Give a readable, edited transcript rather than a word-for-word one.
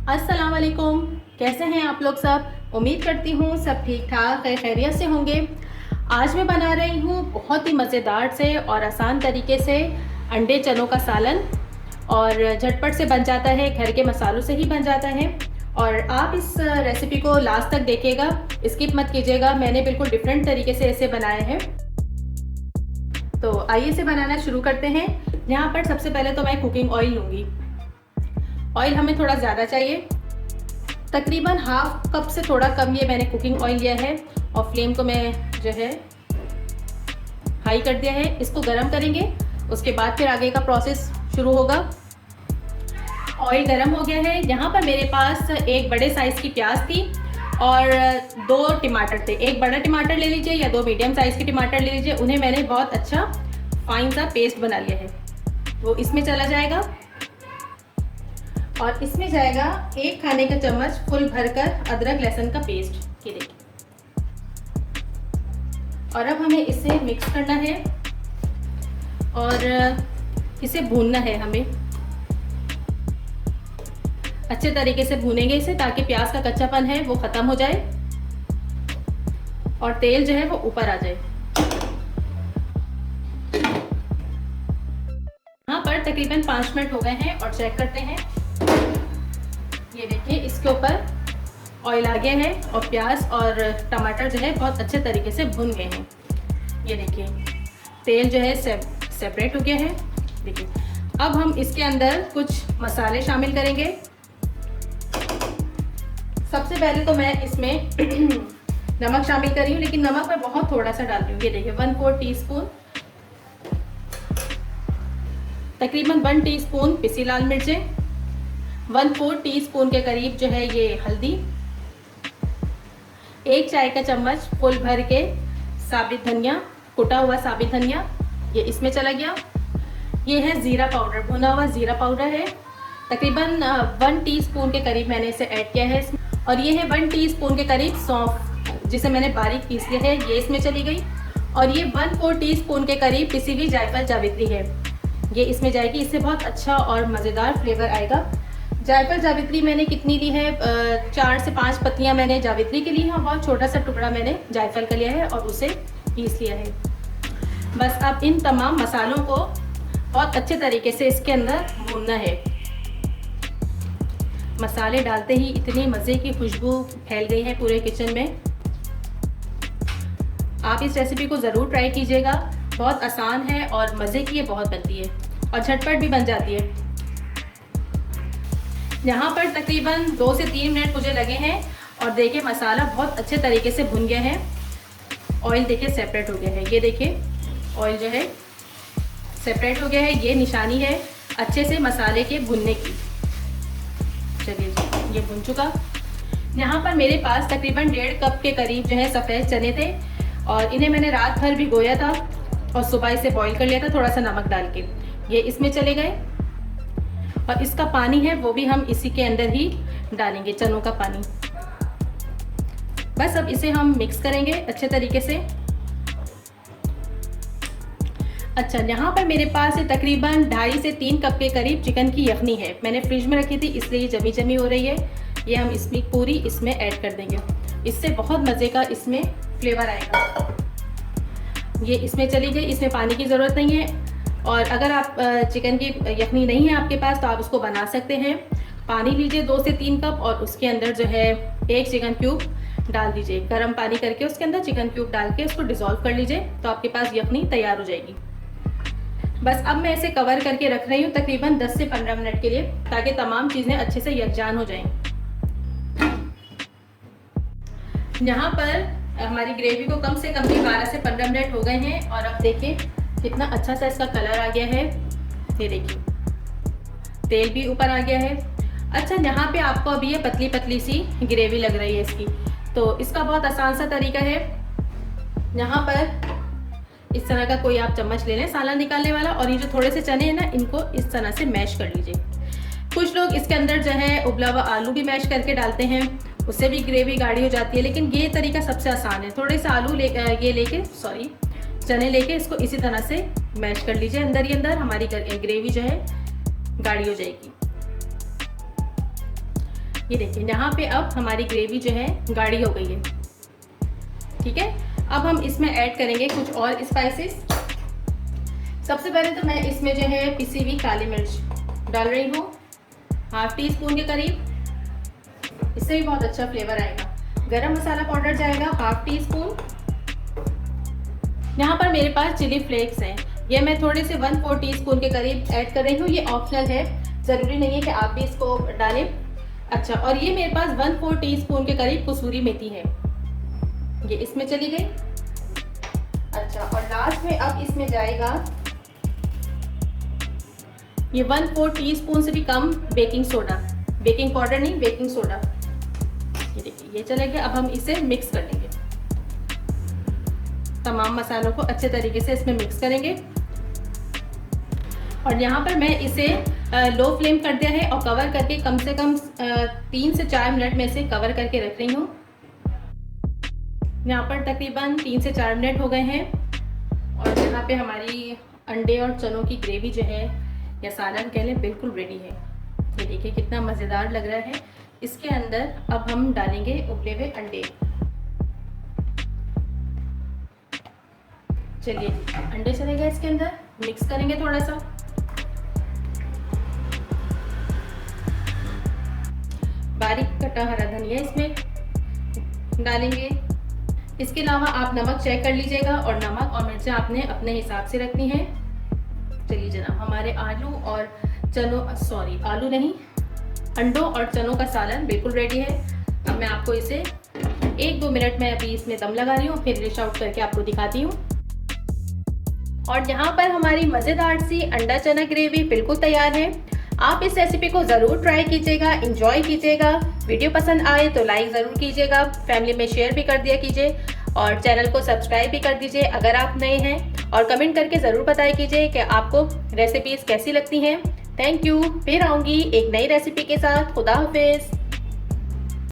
अस्सलाम वालेकुम। कैसे हैं आप लोग सब? उम्मीद करती हूँ सब ठीक ठाक खैरियत से होंगे। आज मैं बना रही हूँ बहुत ही मज़ेदार से और आसान तरीके से अंडे चनों का सालन, और झटपट से बन जाता है, घर के मसालों से ही बन जाता है। और आप इस रेसिपी को लास्ट तक देखिएगा, स्किप मत कीजिएगा। मैंने बिल्कुल डिफरेंट तरीके से इसे बनाया है। तो आइए इसे बनाना शुरू करते हैं। यहाँ पर सबसे पहले तो मैं कुकिंग ऑयल लूँगी। ऑयल हमें थोड़ा ज़्यादा चाहिए, तकरीबन हाफ कप से थोड़ा कम ये मैंने कुकिंग ऑयल लिया है। और फ्लेम को मैं जो है हाई कर दिया है। इसको गरम करेंगे, उसके बाद फिर आगे का प्रोसेस शुरू होगा। ऑयल गरम हो गया है। यहाँ पर मेरे पास एक बड़े साइज़ की प्याज थी और 2 टमाटर थे। एक बड़ा टमाटर ले लीजिए या 2 मीडियम साइज़ के टमाटर ले लीजिए। उन्हें मैंने बहुत अच्छा फाइन सा पेस्ट बना लिया है, वो इसमें चला जाएगा। और इसमें जाएगा 1 खाने का चम्मच फुल भरकर अदरक लहसुन का पेस्ट। ये देखिए। और अब हमें इसे मिक्स करना है और इसे भूनना है हमें। अच्छे तरीके से भूनेंगे इसे, ताकि प्याज का कच्चापन है वो ख़त्म हो जाए और तेल जो है वो ऊपर आ जाए। यहाँ पर तकरीबन 5 मिनट हो गए हैं और चेक करते हैं। ये देखिए, इसके ऊपर ऑयल आ गया है और प्याज और टमाटर जो है बहुत अच्छे तरीके से भुन गए हैं। ये देखिए, तेल जो है सेपरेट हो गया है। देखिए, अब हम इसके अंदर कुछ मसाले शामिल करेंगे। सबसे पहले तो मैं इसमें नमक शामिल कर रही हूँ, लेकिन नमक मैं बहुत थोड़ा सा डाल रही हूँ। ये देखिए, 1/4 टीस्पून, तकरीबन 1 टीस्पून पिसी लाल मिर्चें, 1/4 टीस्पून के करीब जो है ये हल्दी, 1 चाय का चम्मच फुल भर के साबित धनिया, कुटा हुआ साबित धनिया, ये इसमें चला गया। ये है ज़ीरा पाउडर, भुना हुआ ज़ीरा पाउडर है, तकरीबन 1 टीस्पून के करीब मैंने इसे ऐड किया है। और ये है 1 टीस्पून के करीब सौंफ, जिसे मैंने बारीक पीस लिया है, ये इसमें चली गई। और ये 1/4 टीस्पून के करीब पिसी हुई जायफल जावित्री है, ये इसमें जाएगी। इससे बहुत अच्छा और मज़ेदार फ्लेवर आएगा। जायफल जावित्री मैंने कितनी ली है? 4 से 5 पत्तियां मैंने जावित्री के लिए, बहुत छोटा सा टुकड़ा मैंने जायफल का लिया है और उसे पीस लिया है। बस अब इन तमाम मसालों को बहुत अच्छे तरीके से इसके अंदर भूनना है। मसाले डालते ही इतनी मज़े की खुशबू फैल गई है पूरे किचन में। आप इस रेसिपी को ज़रूर ट्राई कीजिएगा। बहुत आसान है और मज़े की ये बहुत बनती है और झटपट भी बन जाती है। यहाँ पर तकरीबन 2 से 3 मिनट मुझे लगे हैं और देखिए, मसाला बहुत अच्छे तरीके से भुन गया है। ऑयल देखिए सेपरेट हो गया है। ये देखिए, ऑयल जो है सेपरेट हो गया है। ये निशानी है अच्छे से मसाले के भुनने की। चलिए जी, ये भुन चुका। यहाँ पर मेरे पास तकरीबन 1.5 कप के करीब जो है सफ़ेद चने थे और इन्हें मैंने रात भर भिगोया था और सुबह इसे बॉईल कर लिया था थोड़ा सा नमक डाल के। ये इसमें चले गए और इसका पानी है वो भी हम इसी के अंदर ही डालेंगे, चनों का पानी। बस अब इसे हम मिक्स करेंगे अच्छे तरीके से। अच्छा, यहाँ पर मेरे पास तकरीबन 2.5 से 3 कप के करीब चिकन की यखनी है। मैंने फ्रिज में रखी थी, इसलिए जमी जमी हो रही है। ये हम इसमें पूरी इसमें ऐड कर देंगे, इससे बहुत मज़े का इसमें फ्लेवर आएगा। ये इसमें चली गई, इसमें पानी की ज़रूरत नहीं है। और अगर आप चिकन की यखनी नहीं है आपके पास तो आप उसको बना सकते हैं। पानी लीजिए 2 से 3 कप और उसके अंदर जो है 1 चिकन क्यूब डाल दीजिए। गर्म पानी करके उसके अंदर चिकन क्यूब डाल के उसको डिज़ोल्व कर लीजिए, तो आपके पास यखनी तैयार हो जाएगी। बस अब मैं इसे कवर करके रख रही हूँ तकरीबन 10 से 15 मिनट के लिए, ताकि तमाम चीज़ें अच्छे से यकजान हो जाएं। यहाँ पर हमारी ग्रेवी को कम से कम भी 12 से 15 मिनट हो गए हैं और अब देखिए कितना अच्छा सा इसका कलर आ गया है। ये देखिए, तेल भी ऊपर आ गया है। अच्छा, यहाँ पे आपको अभी ये पतली पतली सी ग्रेवी लग रही है इसकी, तो इसका बहुत आसान सा तरीका है। यहाँ पर इस तरह का कोई आप चम्मच ले लें सालन निकालने वाला, और ये जो थोड़े से चने हैं ना, इनको इस तरह से मैश कर लीजिए। कुछ लोग इसके अंदर जो है उबला हुआ आलू भी मैश करके डालते हैं, उससे भी ग्रेवी गाढ़ी हो जाती है, लेकिन ये तरीका सबसे आसान है। थोड़े से आलू चने लेके इसको इसी तरह से मैश कर लीजिए अंदर ही अंदर, हमारी ग्रेवी जो है गाढ़ी हो जाएगी। ये देखिए यहाँ पे अब हमारी ग्रेवी जो है गाढ़ी हो गई है। ठीक है, अब हम इसमें ऐड करेंगे कुछ और स्पाइसेस। सबसे पहले तो मैं इसमें जो है पिसी हुई काली मिर्च डाल रही हूँ, हाफ टी स्पून के करीब। इससे भी बहुत अच्छा फ्लेवर आएगा। गरम मसाला पाउडर जाएगा हाफ टी स्पून। यहाँ पर मेरे पास चिली फ्लेक्स हैं, ये मैं थोड़े से 1/4 टीस्पून के करीब ऐड कर रही हूँ। ये ऑप्शनल है, ज़रूरी नहीं है कि आप भी इसको डालें। अच्छा, और ये मेरे पास 1/4 टीस्पून के करीब कसूरी मेथी है, ये इसमें चली गई। अच्छा, और लास्ट में अब इसमें जाएगा ये 1/4 टीस्पून से भी कम बेकिंग सोडा, बेकिंग पाउडर नहीं, बेकिंग सोडा। ये देखिए ये चले गए। अब हम इसे मिक्स कर लेंगे, तमाम मसालों को अच्छे तरीके से इसमें मिक्स करेंगे। और यहाँ पर मैं इसे लो फ्लेम कर दिया है और कवर करके कम से कम 3 से 4 मिनट में इसे कवर करके रख रही हूँ। यहाँ पर तकरीबन 3 से 4 मिनट हो गए हैं और यहाँ पे हमारी अंडे और चनों की ग्रेवी जो है या सालन कह लें, बिल्कुल रेडी है। ये देखिए कितना मज़ेदार लग रहा है। इसके अंदर अब हम डालेंगे उबले हुए अंडे। चलिए अंडे चले गए इसके अंदर, मिक्स करेंगे थोड़ा सा। बारीक कटा हरा धनिया इसमें डालेंगे। इसके अलावा आप नमक चेक कर लीजिएगा और नमक और मिर्चें आपने अपने हिसाब से रखनी है। चलिए जनाब, हमारे आलू और चनों, सॉरी आलू नहीं, अंडों और चनों का सालन बिल्कुल रेडी है। अब मैं आपको इसे 1-2 मिनट में अभी इसमें दम लगा रही हूँ, फिर डिश आउट करके आपको दिखाती हूँ। और यहाँ पर हमारी मज़ेदार सी अंडा चना ग्रेवी बिल्कुल तैयार है। आप इस रेसिपी को ज़रूर ट्राई कीजिएगा, एंजॉय कीजिएगा। वीडियो पसंद आए तो लाइक ज़रूर कीजिएगा, फैमिली में शेयर भी कर दिया कीजिए और चैनल को सब्सक्राइब भी कर दीजिए अगर आप नए हैं। और कमेंट करके ज़रूर बताया कीजिए कि आपको रेसिपीज़ कैसी लगती हैं। Thank you. फिर आऊँगी एक नई रेसिपी के साथ। खुदा हाफिज़।